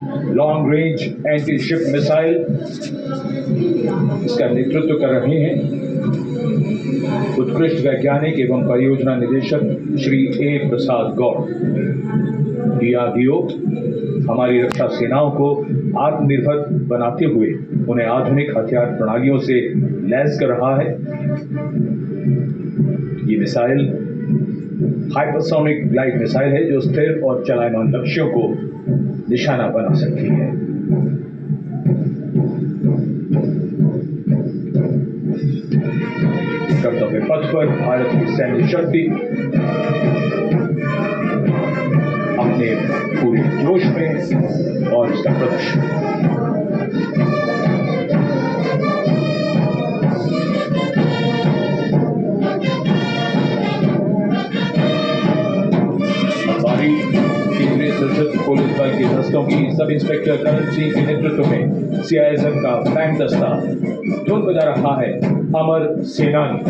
Long range anti ship missile, इसका नेतृत्व कर रहे हैं उत्कृष्ट वैज्ञानिक एवं परियोजना निदेशक श्री ए प्रसाद गौड़। DRDO हमारी रक्षा सेनाओं को आत्मनिर्भर बनाते हुए उन्हें आधुनिक हथियार प्रणालियों से लैस कर रहा है। ये मिसाइल हाइपरसोनिक ग्लाइड मिसाइल है जो स्थिर और चलायमान लक्ष्यों को निशाना बना सकती है। कर्तव्य पथ पर भारत की सैन्य शक्ति अपने पूरे जोश में और इसका प्रदर्शन। केंद्रीय सशस्त्र पुलिस बल के दस्तों की सब इंस्पेक्टर करण सिंह के नेतृत्व में CISF का बैंड दस्ता धुन बजा रहा है अमर सेनानी।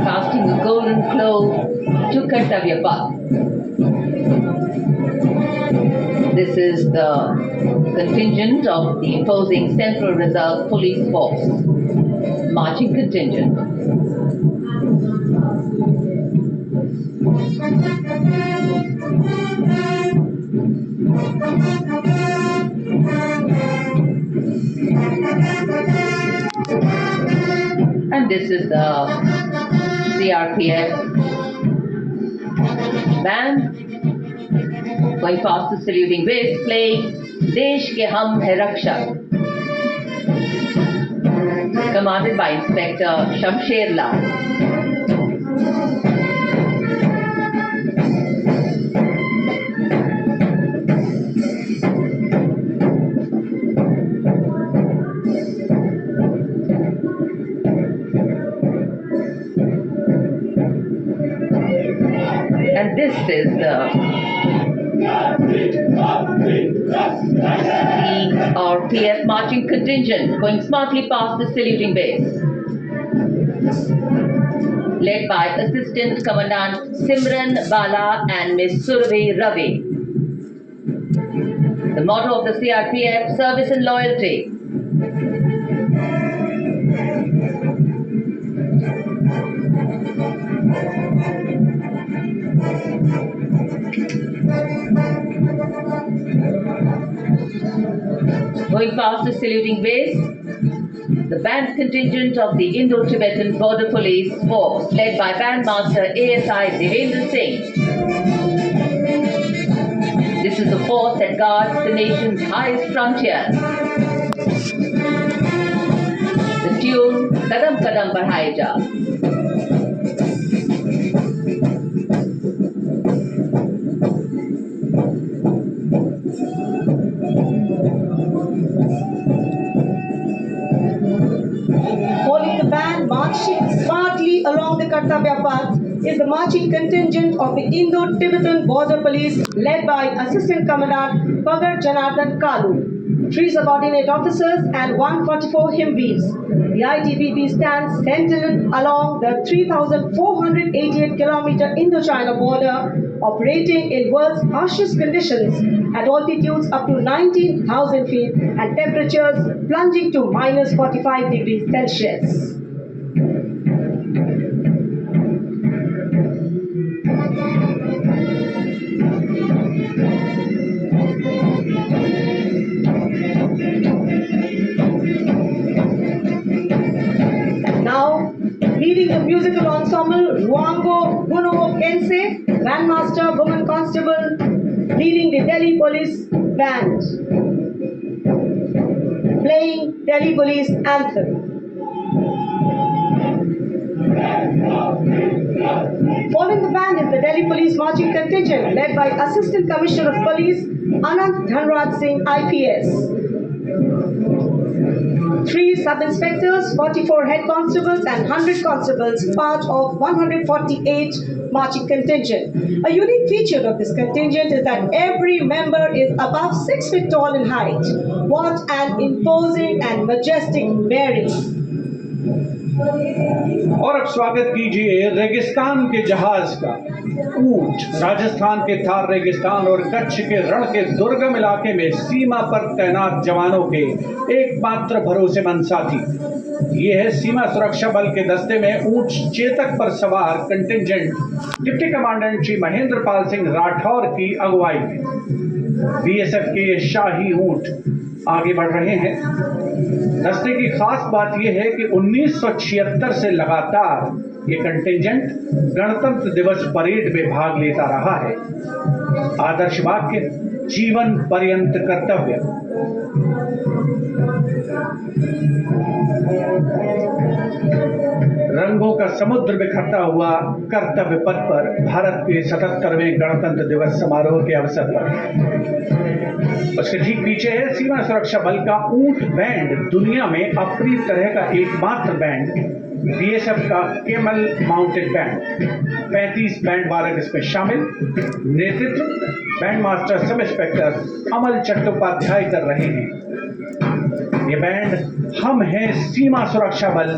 Casting a golden cloak to Kartavya Path. This is the contingent of the opposing Central Reserve Police Force, marching contingent. And this is the CRPF band going past the saluting waves, playing Desh Ke Hum Hai Rakshak, commanded by Inspector Shamsher Lal. And this is the CRPF marching contingent going smartly past the saluting base, led by Assistant Commandant Simran Bala and Ms. Surabhi Ravi. The motto of the CRPF, service and loyalty. Going past the saluting base, the band contingent of the Indo-Tibetan Border Police Force, led by Bandmaster ASI Devendra Singh. This is the force that guards the nation's highest frontiers. The tune, Kadam Kadam Badhai Ja. Marching smartly along the Kartavya Path is the marching contingent of the Indo-Tibetan Border Police led by Assistant Commandant Pagar Janardhan Kalu, 3 subordinate officers and 144 Himvis. The ITBP stands sentinel along the 3,488-kilometer Indo-China border, operating in world's harshest conditions at altitudes up to 19,000 feet and temperatures plunging to minus 45 degrees Celsius. Now, leading the musical ensemble, Ruango Gunovo Kense, Bandmaster Woman Constable, leading the Delhi Police Band, playing Delhi Police Anthem. Following the band is the Delhi Police Marching Contingent led by Assistant Commissioner of Police Anant Dhanraj Singh IPS. 3 sub-inspectors, 44 head constables and 100 constables, part of 148 marching contingent. A unique feature of this contingent is that every member is above 6 feet tall in height. What an imposing and majestic bearing. और अब स्वागत कीजिए रेगिस्तान के जहाज का। ऊंट राजस्थान के थार रेगिस्तान और कच्छ के रण के दुर्गम इलाके में सीमा पर तैनात जवानों के एकमात्र भरोसेमंद साथी। ये है सीमा सुरक्षा बल के दस्ते में ऊंट चेतक पर सवार contingent deputy commandant Shri Mahendra Pal Singh Rathore की अगुवाई में बीएसएफ के ये शाही ऊंट आगे बढ़ रहे हैं। दस्ते की खास बात यह है कि 1976 से लगातार ये कंटिंजेंट गणतंत्र दिवस परेड में भाग लेता रहा है। आदर्श वाक्य जीवन पर्यंत कर्तव्य। रंगों का समुद्र बिखरता हुआ कर्तव्य पथ पर भारत के 77वें गणतंत्र दिवस समारोह के अवसर पर उसके ठीक पीछे है सीमा सुरक्षा बल का ऊंट बैंड। दुनिया में अपनी तरह का एकमात्र बैंड बीएसएफ का केमल माउंटेड बैंड। 35 बैंड वादक इसमें शामिल। नेतृत्व बैंड मास्टर सब इंस्पेक्टर अमल चट्टोपाध्याय कर रहे हैं। ये बैंड हम हैं सीमा सुरक्षा बल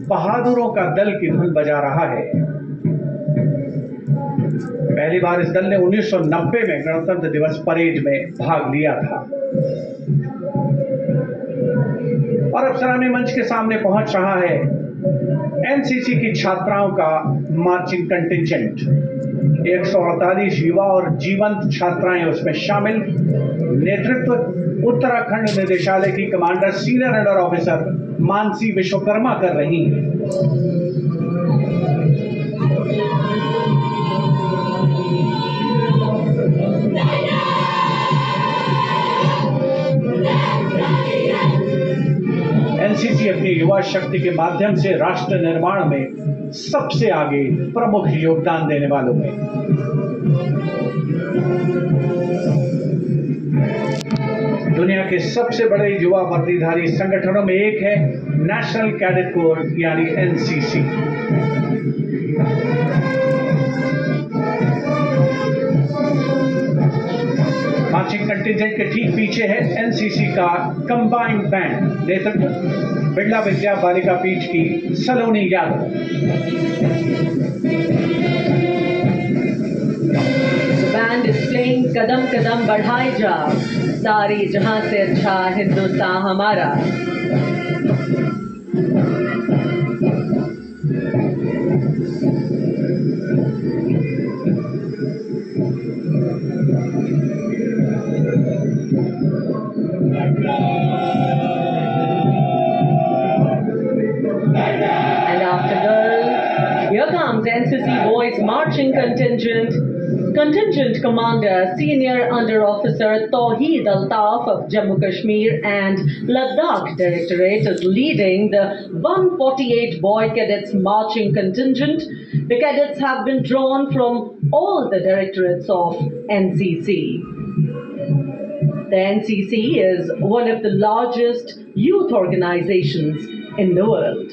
बहादुरों का दल की धुन बजा रहा है। पहली बार इस दल ने 1990 में गणतंत्र दिवस परेड में भाग लिया था और अब सलामी मंच के सामने पहुंच रहा है एनसीसी की छात्राओं का मार्चिंग कंटिंजेंट। 148 युवा और जीवंत छात्राएं उसमें शामिल। नेतृत्व उत्तराखंड निदेशालय की commander senior under officer Mansi Vishwakarma कर रही हैं। एनसीसी अपनी युवा शक्ति के माध्यम से राष्ट्र निर्माण में सबसे आगे प्रमुख योगदान देने वालों में। दुनिया के सबसे बड़े युवा वर्दीधारी संगठनों में एक है नेशनल कैडेट कोर यानी एनसीसी। मार्चिंग कंटिंजेंट के ठीक पीछे है एनसीसी का कंबाइंड बैंड। नेतृत्व बिरला विद्या बालिका पीठ की सलोनी Yadav. The band is playing कदम कदम बढ़ाए जा, सारी जहां से अच्छा हिंदुस्तान हमारा। And after girls, here comes NCC Boys Marching Contingent Commander Senior Under Officer Tawheed Altaf of Jammu Kashmir and Ladakh Directorate is leading the 148 Boy Cadets Marching Contingent. The cadets have been drawn from all the directorates of NCC. The NCC is one of the largest youth organizations in the world.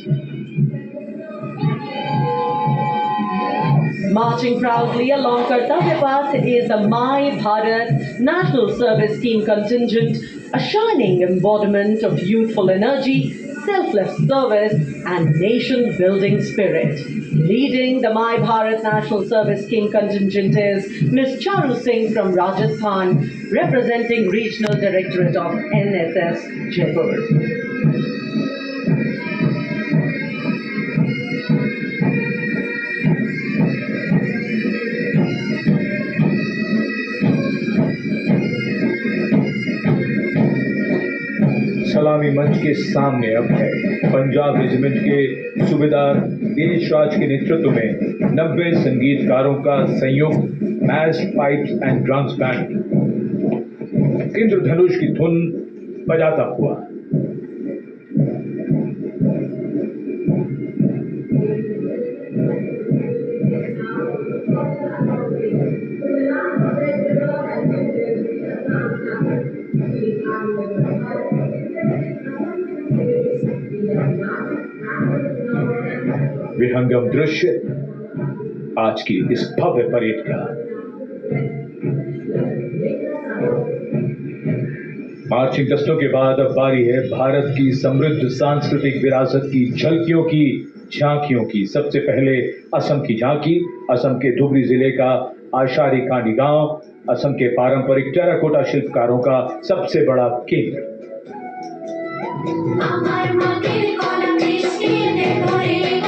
Marching proudly along Kartavya Path is the My Bharat National Service Scheme contingent, a shining embodiment of youthful energy, selfless service and nation-building spirit. Leading the My Bharat National Service Scheme contingent is Ms. Charu Singh from Rajasthan, representing Regional Directorate of NSS Jaipur. सलामी मंच के सामने अब है Punjab regiment के सूबेदार देश राज के नेतृत्व में 90 संगीतकारों का संयुक्त mess pipes and drums band Indradhanush की धुन बजाता हुआ। विहंगम दृश्य आज की इस भव्य परेड का। मार्चिंग टेस्टों के बाद अब बारी है भारत की समृद्ध सांस्कृतिक विरासत की झलकियों की, झांकियों की। सबसे पहले असम की झांकी, असम के धुबरी जिले का आशारी कांडी गांव, असम के पारंपरिक टेराकोटा शिल्पकारों का सबसे बड़ा केंद्र। আমার মাটির কলম মিষ্টি দেখো রে